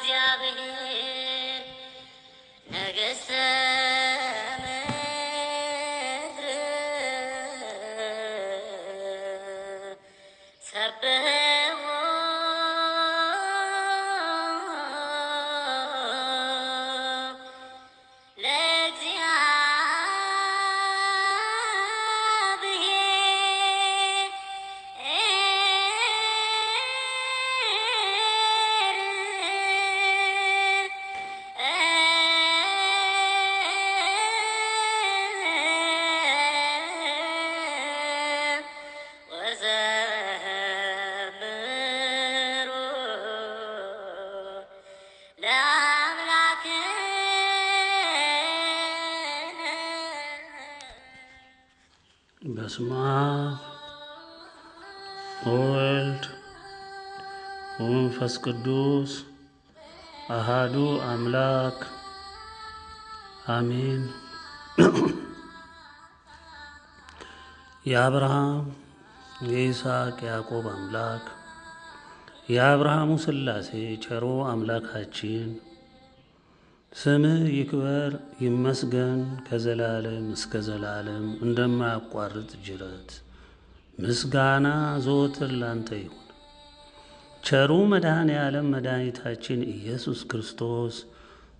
እግዚአብሔር ነገሥተ ምድር ሰብሕዎ በስመ አብ ወወልድ ወመንፈስ ቅዱስ አሃዱ አምላክ አሜን። የአብርሃም የይስሐቅ ያዕቆብ አምላክ የአብርሃሙ ሥላሴ ቸሮ አምላካችን ስምህ ይክበር ይመስገን ከዘላለም እስከ ዘላለም እንደማያቋርጥ ጅረት ምስጋና ዘወትር ላንተ ይሁን። ቸሩ መድኃኔ ዓለም መድኃኒታችን ኢየሱስ ክርስቶስ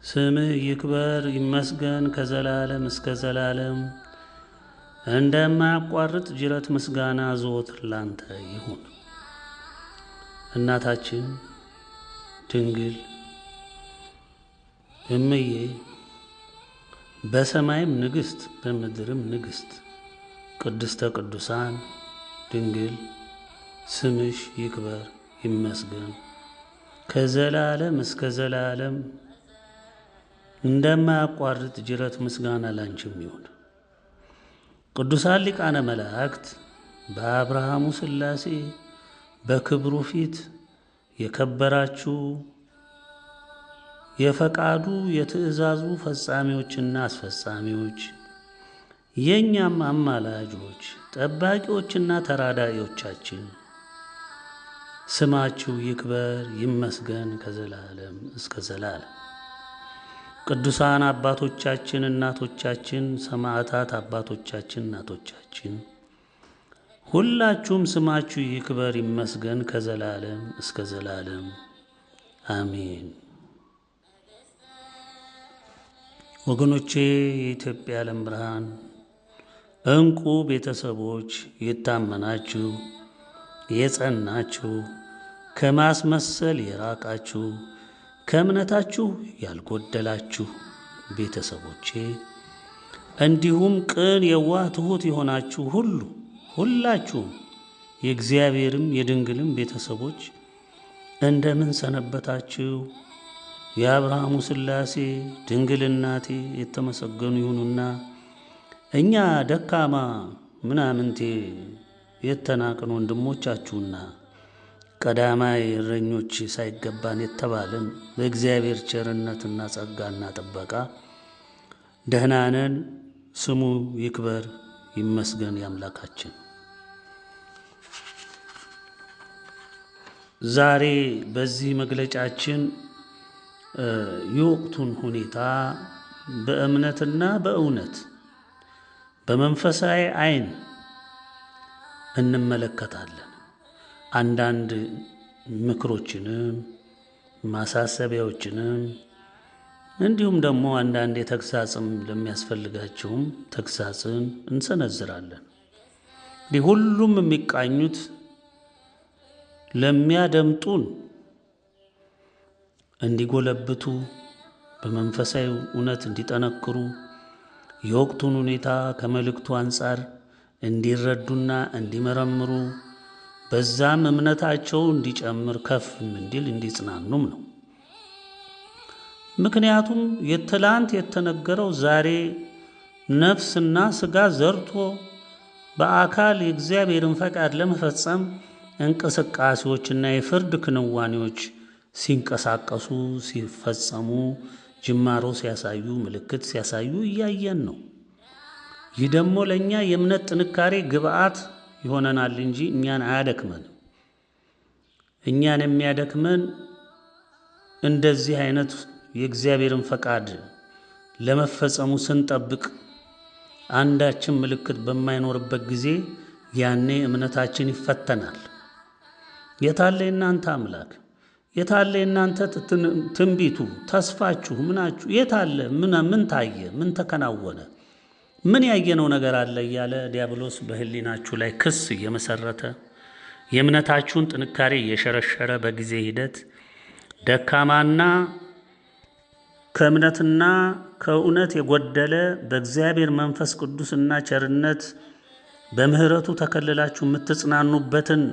ስምህ ይክበር ይመስገን ከዘላለም እስከ ዘላለም እንደማያቋርጥ ጅረት ምስጋና ዘወትር ላንተ ይሁን። እናታችን ድንግል እምዬ በሰማይም ንግሥት በምድርም ንግሥት ቅድስተ ቅዱሳን ድንግል ስምሽ ይክበር ይመስገን ከዘላለም እስከ ዘላለም እንደማያቋርጥ ጅረት ምስጋና ላንቺም ይሁን። ቅዱሳን ሊቃነ መላእክት በአብርሃሙ ሥላሴ በክብሩ ፊት የከበራችሁ የፈቃዱ የትእዛዙ ፈጻሚዎችና አስፈጻሚዎች የእኛም አማላጆች ጠባቂዎችና ተራዳኢዎቻችን ስማችሁ ይክበር ይመስገን ከዘላለም እስከ ዘላለም። ቅዱሳን አባቶቻችን እናቶቻችን፣ ሰማዕታት አባቶቻችን እናቶቻችን ሁላችሁም ስማችሁ ይክበር ይመስገን ከዘላለም እስከ ዘላለም አሜን። ወገኖቼ የኢትዮጵያ ዓለም ብርሃን እንቁ ቤተሰቦች የታመናችሁ የጸናችሁ ከማስመሰል የራቃችሁ ከእምነታችሁ ያልጎደላችሁ ቤተሰቦቼ እንዲሁም ቅን የዋህ ትሑት የሆናችሁ ሁላችሁም የእግዚአብሔርም የድንግልም ቤተሰቦች እንደምን ሰነበታችሁ? የአብርሃሙ ሥላሴ ድንግል እናቴ የተመሰገኑ ይሁኑና እኛ ደካማ ምናምንቴ የተናቅን ወንድሞቻችሁና ቀዳማይ እረኞች ሳይገባን የተባለን በእግዚአብሔር ቸርነትና ጸጋና ጥበቃ ደህና ነን። ስሙ ይክበር ይመስገን ያምላካችን። ዛሬ በዚህ መግለጫችን የወቅቱን ሁኔታ በእምነትና በእውነት በመንፈሳዊ ዓይን እንመለከታለን። አንዳንድ ምክሮችንም ማሳሰቢያዎችንም እንዲሁም ደግሞ አንዳንድ የተግሳጽም ለሚያስፈልጋቸውም ተግሳጽን እንሰነዝራለን። ሁሉም የሚቃኙት ለሚያደምጡን እንዲጎለብቱ በመንፈሳዊ እውነት እንዲጠነክሩ የወቅቱን ሁኔታ ከመልእክቱ አንጻር እንዲረዱና እንዲመረምሩ በዛም እምነታቸው እንዲጨምር ከፍ እንዲል እንዲጽናኑም ነው። ምክንያቱም የትላንት የተነገረው ዛሬ ነፍስና ሥጋ ዘርቶ በአካል የእግዚአብሔርን ፈቃድ ለመፈጸም እንቅስቃሴዎችና የፍርድ ክንዋኔዎች ሲንቀሳቀሱ ሲፈጸሙ ጅማሮ ሲያሳዩ ምልክት ሲያሳዩ እያየን ነው። ይህ ደግሞ ለእኛ የእምነት ጥንካሬ ግብአት ይሆነናል እንጂ እኛን አያደክመንም። እኛን የሚያደክመን እንደዚህ አይነት የእግዚአብሔርን ፈቃድ ለመፈጸሙ ስንጠብቅ አንዳችን ምልክት በማይኖርበት ጊዜ ያኔ እምነታችን ይፈተናል። የታለ እናንተ አምላክ? የታለ እናንተ ትንቢቱ፣ ተስፋችሁ፣ ምናችሁ የታለ? ምን ታየ? ምን ተከናወነ? ምን ያየነው ነገር አለ? እያለ ዲያብሎስ በህሊናችሁ ላይ ክስ እየመሰረተ የእምነታችሁን ጥንካሬ እየሸረሸረ በጊዜ ሂደት ደካማና ከእምነትና ከእውነት የጎደለ በእግዚአብሔር መንፈስ ቅዱስና ቸርነት በምህረቱ ተከልላችሁ የምትጽናኑበትን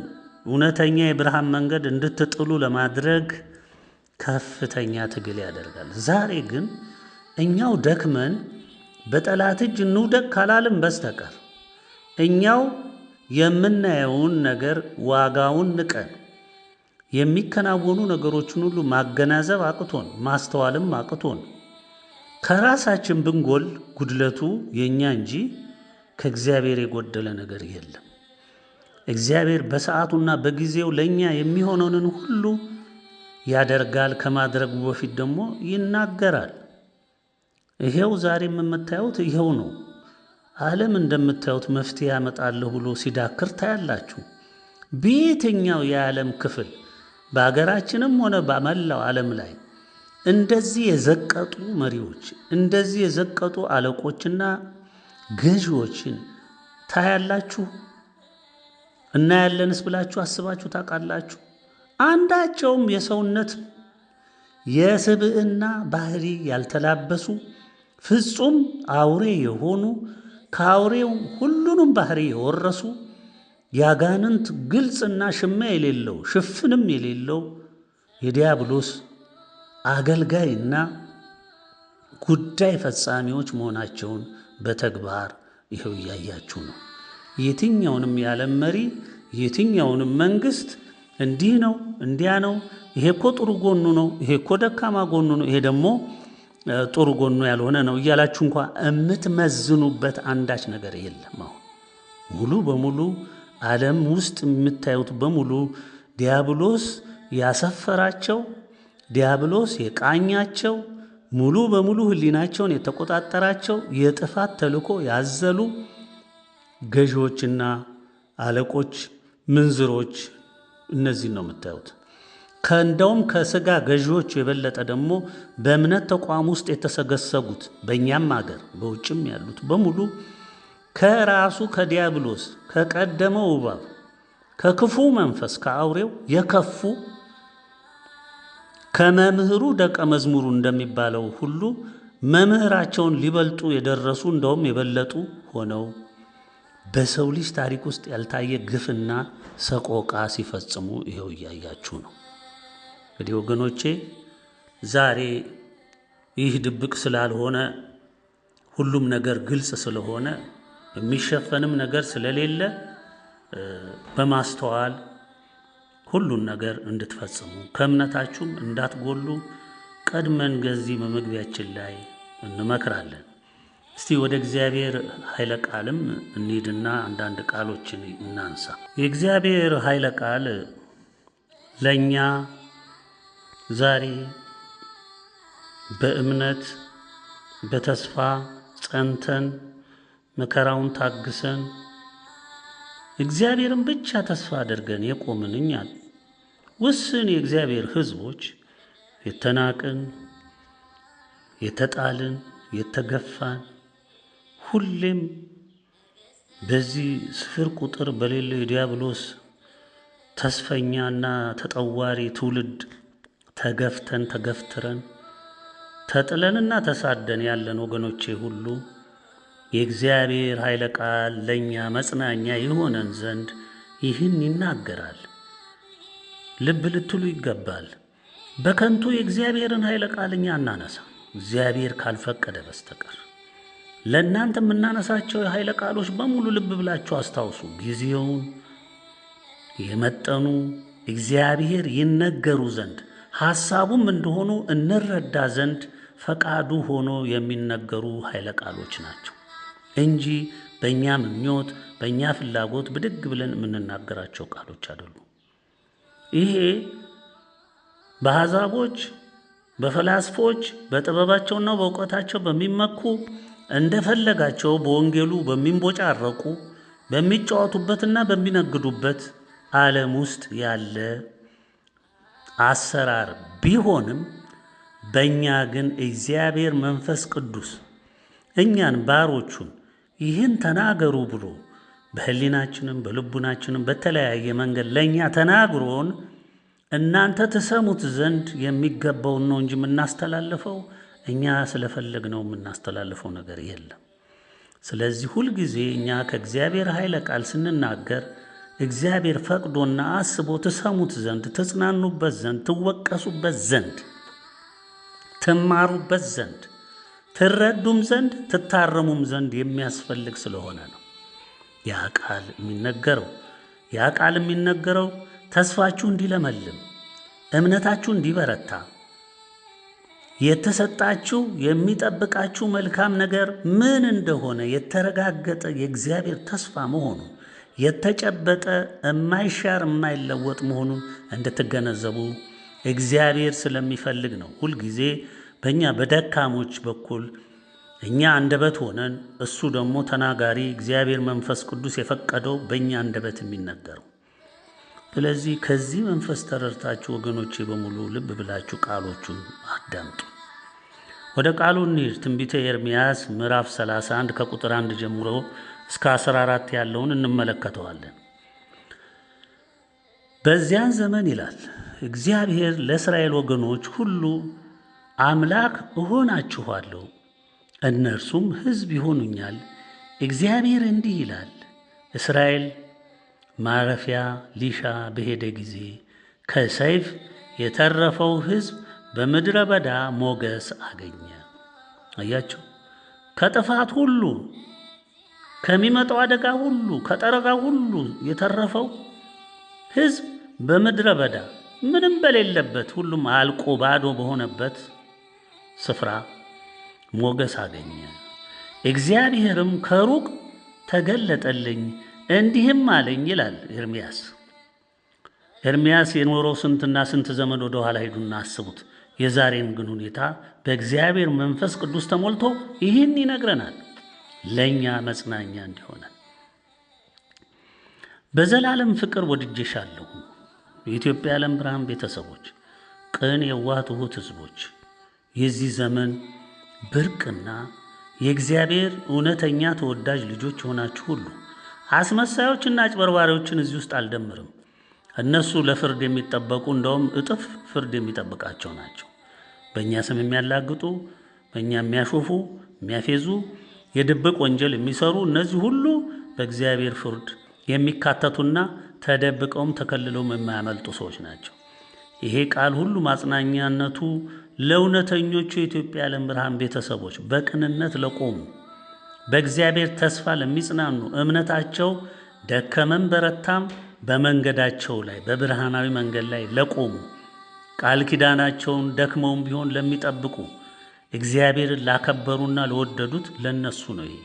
እውነተኛ የብርሃን መንገድ እንድትጥሉ ለማድረግ ከፍተኛ ትግል ያደርጋል። ዛሬ ግን እኛው ደክመን በጠላት እጅ እንውደቅ ካላልን በስተቀር እኛው የምናየውን ነገር ዋጋውን ንቀን የሚከናወኑ ነገሮችን ሁሉ ማገናዘብ አቅቶን ማስተዋልም አቅቶን ከራሳችን ብንጎል ጉድለቱ የኛ እንጂ ከእግዚአብሔር የጎደለ ነገር የለም። እግዚአብሔር በሰዓቱና በጊዜው ለኛ የሚሆነውን ሁሉ ያደርጋል። ከማድረጉ በፊት ደግሞ ይናገራል። ይሄው ዛሬም የምታዩት ይሄው ነው። ዓለም እንደምታዩት መፍትሄ ያመጣለሁ ብሎ ሲዳክር ታያላችሁ። በየትኛው የዓለም ክፍል በአገራችንም ሆነ በመላው ዓለም ላይ እንደዚህ የዘቀጡ መሪዎች፣ እንደዚህ የዘቀጡ አለቆችና ገዢዎችን ታያላችሁ? እናያለንስ ብላችሁ አስባችሁ ታውቃላችሁ? አንዳቸውም የሰውነት የስብዕና ባህሪ ያልተላበሱ ፍጹም አውሬ የሆኑ ከአውሬው ሁሉንም ባህሪ የወረሱ ያጋንንት ግልጽና ሽማ የሌለው ሽፍንም የሌለው የዲያብሎስ አገልጋይና ጉዳይ ፈጻሚዎች መሆናቸውን በተግባር ይኸው እያያችሁ ነው። የትኛውንም የዓለም መሪ የትኛውንም መንግስት እንዲህ ነው እንዲያ ነው፣ ይሄ እኮ ጥሩ ጎኑ ነው፣ ይሄ እኮ ደካማ ጎኑ ነው፣ ይሄ ደግሞ ጥሩ ጎኑ ያልሆነ ነው እያላችሁ እንኳ የምትመዝኑበት አንዳች ነገር የለም። አሁን ሙሉ በሙሉ ዓለም ውስጥ የምታዩት በሙሉ ዲያብሎስ ያሰፈራቸው፣ ዲያብሎስ የቃኛቸው፣ ሙሉ በሙሉ ህሊናቸውን የተቆጣጠራቸው የጥፋት ተልእኮ ያዘሉ ገዢዎችና አለቆች፣ ምንዝሮች እነዚህን ነው የምታዩት። ከእንደውም ከስጋ ገዢዎች የበለጠ ደግሞ በእምነት ተቋም ውስጥ የተሰገሰጉት በእኛም አገር በውጭም ያሉት በሙሉ ከራሱ ከዲያብሎስ ከቀደመው እባብ ከክፉ መንፈስ ከአውሬው የከፉ ከመምህሩ ደቀ መዝሙሩ እንደሚባለው ሁሉ መምህራቸውን ሊበልጡ የደረሱ እንደውም የበለጡ ሆነው በሰው ልጅ ታሪክ ውስጥ ያልታየ ግፍና ሰቆቃ ሲፈጽሙ ይኸው እያያችሁ ነው። እንግዲህ ወገኖቼ ዛሬ ይህ ድብቅ ስላልሆነ ሁሉም ነገር ግልጽ ስለሆነ የሚሸፈንም ነገር ስለሌለ በማስተዋል ሁሉን ነገር እንድትፈጽሙ ከእምነታችሁም እንዳትጎሉ ቀድመን ገዚህ በመግቢያችን ላይ እንመክራለን። እስቲ ወደ እግዚአብሔር ኃይለ ቃልም እንሂድና አንዳንድ ቃሎችን እናንሳ። የእግዚአብሔር ኃይለ ቃል ለኛ ዛሬ በእምነት በተስፋ ጸንተን መከራውን ታግሰን እግዚአብሔርን ብቻ ተስፋ አድርገን የቆምን እኛ ውስን የእግዚአብሔር ሕዝቦች የተናቅን፣ የተጣልን፣ የተገፋን ሁሌም በዚህ ስፍር ቁጥር በሌለው የዲያብሎስ ተስፈኛና ተጠዋሪ ትውልድ ተገፍተን ተገፍትረን ተጥለንና ተሳደን ያለን ወገኖቼ ሁሉ የእግዚአብሔር ኃይለ ቃል ለኛ መጽናኛ ይሆነን ዘንድ ይህን ይናገራል። ልብ ልትሉ ይገባል። በከንቱ የእግዚአብሔርን ኃይለ ቃል እኛ እናነሳ እግዚአብሔር ካልፈቀደ በስተቀር። ለእናንተ የምናነሳቸው የኃይለ ቃሎች በሙሉ ልብ ብላችሁ አስታውሱ። ጊዜውን የመጠኑ እግዚአብሔር ይነገሩ ዘንድ ሐሳቡም እንደሆኑ እንረዳ ዘንድ ፈቃዱ ሆኖ የሚነገሩ ኃይለ ቃሎች ናቸው እንጂ በእኛ ምኞት በእኛ ፍላጎት ብድግ ብለን የምንናገራቸው ቃሎች አይደሉም። ይሄ በአሕዛቦች በፈላስፎች በጥበባቸውና በእውቀታቸው በሚመኩ እንደፈለጋቸው በወንጌሉ በሚንቦጫረቁ በሚጫወቱበትና በሚነግዱበት ዓለም ውስጥ ያለ አሰራር ቢሆንም በእኛ ግን እግዚአብሔር መንፈስ ቅዱስ እኛን ባሮቹን ይህን ተናገሩ ብሎ በሕሊናችንም በልቡናችንም በተለያየ መንገድ ለእኛ ተናግሮን እናንተ ትሰሙት ዘንድ የሚገባውን ነው እንጂ የምናስተላልፈው እኛ ስለፈለግነው የምናስተላልፈው ነገር የለም። ስለዚህ ሁልጊዜ እኛ ከእግዚአብሔር ኃይለ ቃል ስንናገር እግዚአብሔር ፈቅዶና አስቦ ትሰሙት ዘንድ ትጽናኑበት ዘንድ ትወቀሱበት ዘንድ ትማሩበት ዘንድ ትረዱም ዘንድ ትታረሙም ዘንድ የሚያስፈልግ ስለሆነ ነው ያ ቃል የሚነገረው ተስፋችሁ እንዲለመልም እምነታችሁ እንዲበረታ የተሰጣችሁ የሚጠብቃችሁ መልካም ነገር ምን እንደሆነ የተረጋገጠ የእግዚአብሔር ተስፋ መሆኑን የተጨበጠ የማይሻር የማይለወጥ መሆኑን እንድትገነዘቡ እግዚአብሔር ስለሚፈልግ ነው። ሁልጊዜ በእኛ በደካሞች በኩል እኛ አንደበት ሆነን እሱ ደግሞ ተናጋሪ እግዚአብሔር መንፈስ ቅዱስ የፈቀደው በእኛ አንደበት የሚነገረው። ስለዚህ ከዚህ መንፈስ ተረድታችሁ ወገኖቼ በሙሉ ልብ ብላችሁ ቃሎቹን አዳምጡ። ወደ ቃሉ እንሂድ። ትንቢተ ኤርምያስ ምዕራፍ 31 ከቁጥር 1 ጀምሮ እስከ 14 ያለውን እንመለከተዋለን። በዚያን ዘመን ይላል እግዚአብሔር ለእስራኤል ወገኖች ሁሉ አምላክ እሆናችኋለሁ፣ እነርሱም ሕዝብ ይሆኑኛል። እግዚአብሔር እንዲህ ይላል፣ እስራኤል ማረፊያ ሊሻ በሄደ ጊዜ ከሰይፍ የተረፈው ሕዝብ በምድረ በዳ ሞገስ አገኘ። አያችሁ፣ ከጥፋት ሁሉ ከሚመጣው አደጋ ሁሉ ከጠረጋ ሁሉ የተረፈው ሕዝብ በምድረ በዳ ምንም በሌለበት ሁሉም አልቆ ባዶ በሆነበት ስፍራ ሞገስ አገኘ። እግዚአብሔርም ከሩቅ ተገለጠልኝ እንዲህም አለኝ ይላል ኤርምያስ። ኤርምያስ የኖረው ስንትና ስንት ዘመን ወደ ኋላ ሄዱና አስቡት። የዛሬን ግን ሁኔታ በእግዚአብሔር መንፈስ ቅዱስ ተሞልቶ ይህን ይነግረናል፣ ለእኛ መጽናኛ እንዲሆነ። በዘላለም ፍቅር ወድጄሻለሁ። የኢትዮጵያ ዓለም ብርሃን ቤተሰቦች፣ ቅን የዋህ ትሑት ሕዝቦች፣ የዚህ ዘመን ብርቅና የእግዚአብሔር እውነተኛ ተወዳጅ ልጆች የሆናችሁ ሁሉ አስመሳዮችና አጭበርባሪዎችን እዚህ ውስጥ አልደምርም። እነሱ ለፍርድ የሚጠበቁ እንደውም እጥፍ ፍርድ የሚጠብቃቸው ናቸው። በእኛ ስም የሚያላግጡ፣ በእኛ የሚያሾፉ፣ የሚያፌዙ፣ የድብቅ ወንጀል የሚሰሩ እነዚህ ሁሉ በእግዚአብሔር ፍርድ የሚካተቱና ተደብቀውም ተከልለውም የማያመልጡ ሰዎች ናቸው። ይሄ ቃል ሁሉ ማጽናኛነቱ ለእውነተኞቹ የኢትዮጵያ ዓለም ብርሃን ቤተሰቦች፣ በቅንነት ለቆሙ፣ በእግዚአብሔር ተስፋ ለሚጽናኑ፣ እምነታቸው ደከመም በረታም በመንገዳቸው ላይ በብርሃናዊ መንገድ ላይ ለቆሙ፣ ቃል ኪዳናቸውን ደክመውም ቢሆን ለሚጠብቁ፣ እግዚአብሔርን ላከበሩና ለወደዱት ለነሱ ነው። ይሄ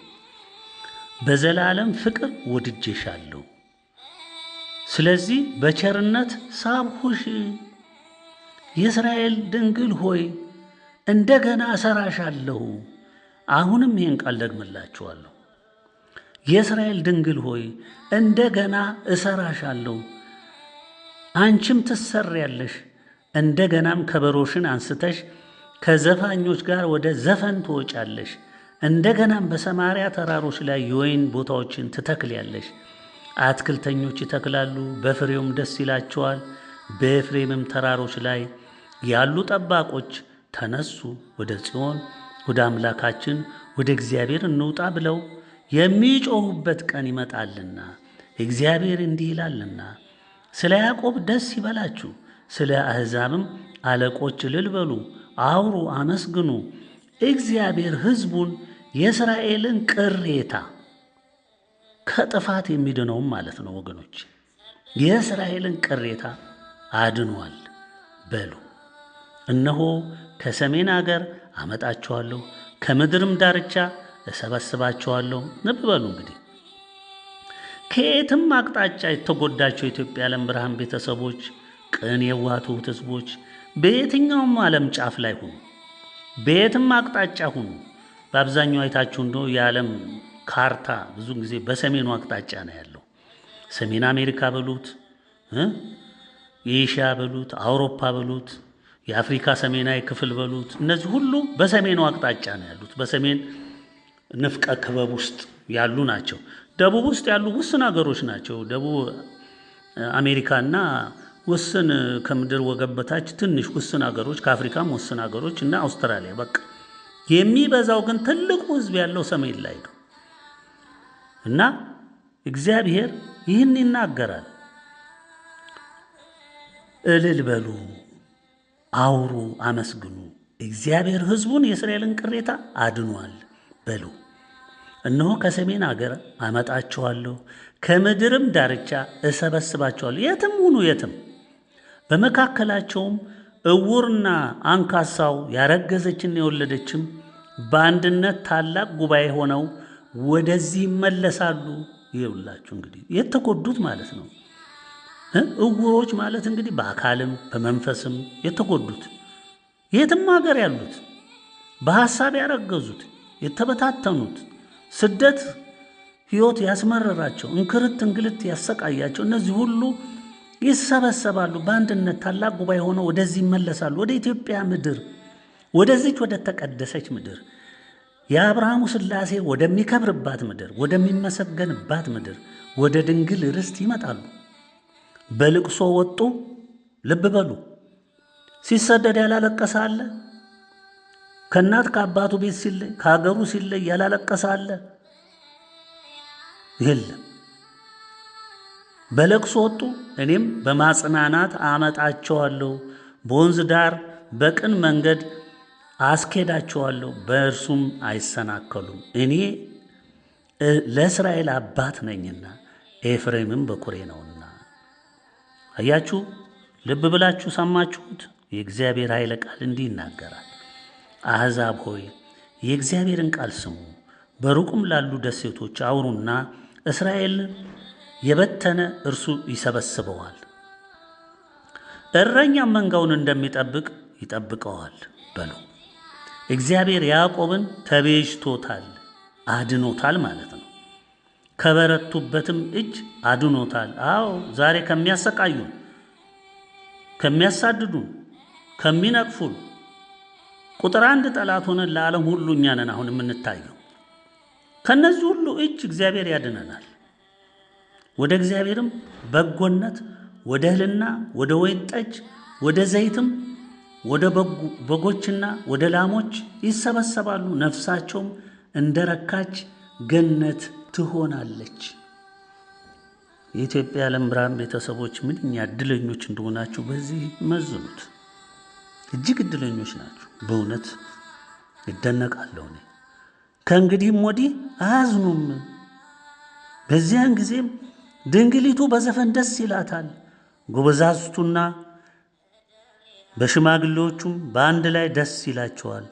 በዘላለም ፍቅር ወድጄሻለሁ፣ ስለዚህ በቸርነት ሳብሁሽ። የእስራኤል ድንግል ሆይ እንደገና እሰራሻለሁ። አሁንም ይህን ቃል ደግምላችኋለሁ። የእስራኤል ድንግል ሆይ እንደገና እሰራሻለሁ፣ አንቺም ትሰሪያለሽ። እንደገናም ከበሮሽን አንስተሽ ከዘፋኞች ጋር ወደ ዘፈን ትወጫለሽ። እንደገናም በሰማርያ ተራሮች ላይ የወይን ቦታዎችን ትተክልያለሽ። አትክልተኞች ይተክላሉ፣ በፍሬውም ደስ ይላቸዋል። በኤፍሬምም ተራሮች ላይ ያሉ ጠባቆች ተነሱ፣ ወደ ጽዮን ወደ አምላካችን ወደ እግዚአብሔር እንውጣ ብለው የሚጮሁበት ቀን ይመጣልና። እግዚአብሔር እንዲህ ይላልና፣ ስለ ያዕቆብ ደስ ይበላችሁ፣ ስለ አሕዛብም አለቆች እልል በሉ፣ አውሩ፣ አመስግኑ። እግዚአብሔር ሕዝቡን የእስራኤልን ቅሬታ ከጥፋት የሚድነውም ማለት ነው ወገኖች፣ የእስራኤልን ቅሬታ አድኗል በሉ። እነሆ ከሰሜን አገር አመጣችኋለሁ፣ ከምድርም ዳርቻ እሰበስባችኋለሁ። ልብ በሉ እንግዲህ ከየትም አቅጣጫ የተጎዳቸው የኢትዮጵያ ዓለም ብርሃን ቤተሰቦች፣ ቅን የዋህ ትሑት ሕዝቦች፣ በየትኛውም ዓለም ጫፍ ላይ ሁኑ፣ በየትም አቅጣጫ ሁኑ። በአብዛኛው አይታችሁ እንደው የዓለም ካርታ ብዙ ጊዜ በሰሜኑ አቅጣጫ ነው ያለው። ሰሜን አሜሪካ በሉት፣ የኤሽያ በሉት፣ አውሮፓ በሉት፣ የአፍሪካ ሰሜናዊ ክፍል በሉት፣ እነዚህ ሁሉ በሰሜኑ አቅጣጫ ነው ያሉት። በሰሜን ንፍቀ ክበብ ውስጥ ያሉ ናቸው። ደቡብ ውስጥ ያሉ ውስን ሀገሮች ናቸው። ደቡብ አሜሪካና ውስን ከምድር ወገብ በታች ትንሽ ውስን ሀገሮች፣ ከአፍሪካም ውስን ሀገሮች እና አውስትራሊያ። በቃ የሚበዛው ግን ትልቁ ሕዝብ ያለው ሰሜን ላይ ነው እና እግዚአብሔር ይህን ይናገራል። እልል በሉ፣ አውሩ፣ አመስግኑ፣ እግዚአብሔር ሕዝቡን የእስራኤልን ቅሬታ አድኗል በሉ። እነሆ ከሰሜን አገር አመጣቸዋለሁ፣ ከምድርም ዳርቻ እሰበስባቸዋለሁ። የትም ሁኑ የትም። በመካከላቸውም እውርና አንካሳው ያረገዘችና የወለደችም በአንድነት ታላቅ ጉባኤ ሆነው ወደዚህ ይመለሳሉ። ይኸውላችሁ እንግዲህ የተጎዱት ማለት ነው። እውሮች ማለት እንግዲህ በአካልም በመንፈስም የተጎዱት፣ የትም ሀገር ያሉት፣ በሐሳብ ያረገዙት፣ የተበታተኑት፣ ስደት ሕይወት ያስመረራቸው፣ እንክርት እንግልት ያሰቃያቸው፣ እነዚህ ሁሉ ይሰበሰባሉ። በአንድነት ታላቅ ጉባኤ ሆነው ወደዚህ ይመለሳሉ። ወደ ኢትዮጵያ ምድር፣ ወደዚች ወደ ተቀደሰች ምድር፣ የአብርሃሙ ሥላሴ ወደሚከብርባት ምድር፣ ወደሚመሰገንባት ምድር፣ ወደ ድንግል ርስት ይመጣሉ። በልቅሶ ወጡ። ልብ በሉ። ሲሰደድ ያላለቀሰ አለ? ከእናት ከአባቱ ቤት ሲለይ ከሀገሩ ሲለይ ያላለቀሰ አለ? የለም። በለቅሶ ወጡ። እኔም በማጽናናት አመጣቸዋለሁ፣ በወንዝ ዳር በቅን መንገድ አስኬዳቸዋለሁ፣ በእርሱም አይሰናከሉም። እኔ ለእስራኤል አባት ነኝና ኤፍሬምም በኩሬ ነውና። አያችሁ፣ ልብ ብላችሁ ሰማችሁት። የእግዚአብሔር ኃይለ ቃል እንዲህ ይናገራል። አሕዛብ ሆይ የእግዚአብሔርን ቃል ስሙ፣ በሩቁም ላሉ ደሴቶች አውሩና እስራኤልን የበተነ እርሱ ይሰበስበዋል፣ እረኛም መንጋውን እንደሚጠብቅ ይጠብቀዋል በሉ። እግዚአብሔር ያዕቆብን ተቤዥቶታል፣ አድኖታል ማለት ነው። ከበረቱበትም እጅ አድኖታል። አዎ ዛሬ ከሚያሰቃዩን፣ ከሚያሳድዱን፣ ከሚነቅፉን ቁጥር አንድ ጠላት ሆነን ለዓለም ሁሉ እኛ ነን አሁን የምንታየው። ከነዚህ ሁሉ እጅ እግዚአብሔር ያድነናል። ወደ እግዚአብሔርም በጎነት፣ ወደ እህልና ወደ ወይን ጠጅ፣ ወደ ዘይትም፣ ወደ በጎችና ወደ ላሞች ይሰበሰባሉ። ነፍሳቸውም እንደረካች ገነት ትሆናለች። የኢትዮጵያ ዓለም ብርሃን ቤተሰቦች ምንኛ እድለኞች እንደሆናችሁ በዚህ መዝኑት። እጅግ እድለኞች ናችሁ። በእውነት ይደነቃለሁ። እኔ ከእንግዲህም ወዲህ አያዝኑም። በዚያን ጊዜም ድንግሊቱ በዘፈን ደስ ይላታል፣ ጎበዛዝቱና በሽማግሌዎቹም በአንድ ላይ ደስ ይላቸዋል።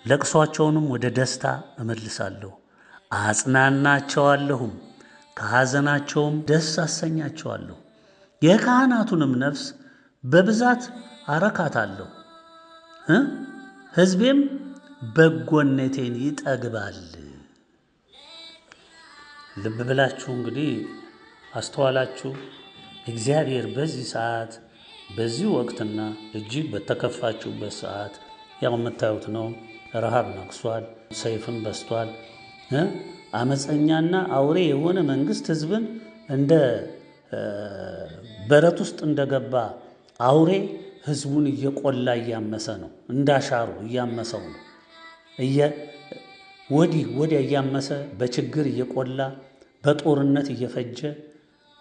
ለቅሷቸውንም ወደ ደስታ እመልሳለሁ፣ አጽናናቸዋለሁም፣ ከሐዘናቸውም ደስ አሰኛቸዋለሁ። የካህናቱንም ነፍስ በብዛት አረካታለሁ፣ ሕዝቤም በጎነቴን ይጠግባል። ልብ ብላችሁ እንግዲህ አስተዋላችሁ። እግዚአብሔር በዚህ ሰዓት በዚህ ወቅትና እጅግ በተከፋችሁበት ሰዓት ያው የምታዩት ነው። ረሃብ ነግሷል፣ ሰይፍን በስቷል። አመፀኛና አውሬ የሆነ መንግስት ህዝብን እንደ በረት ውስጥ እንደገባ አውሬ ህዝቡን እየቆላ እያመሰ ነው። እንዳሻሩ እያመሰው ነው። ወዲያ እያመሰ በችግር እየቆላ በጦርነት እየፈጀ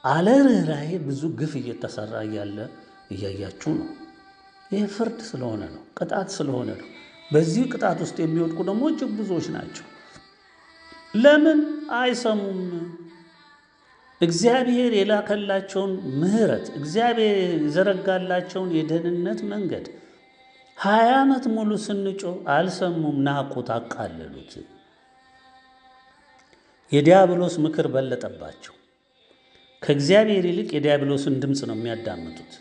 አለ ርኅራኄ ብዙ ግፍ እየተሰራ እያለ እያያችሁ ነው። ይህ ፍርድ ስለሆነ ነው፣ ቅጣት ስለሆነ ነው። በዚህ ቅጣት ውስጥ የሚወድቁ ደግሞ እጅግ ብዙዎች ናቸው። ለምን አይሰሙም? እግዚአብሔር የላከላቸውን ምሕረት፣ እግዚአብሔር የዘረጋላቸውን የደህንነት መንገድ 20 ዓመት ሙሉ ስንጮህ አልሰሙም። ናቁት፣ አቃለሉት። የዲያብሎስ ምክር በለጠባቸው። ከእግዚአብሔር ይልቅ የዲያብሎስን ድምፅ ነው የሚያዳምጡት።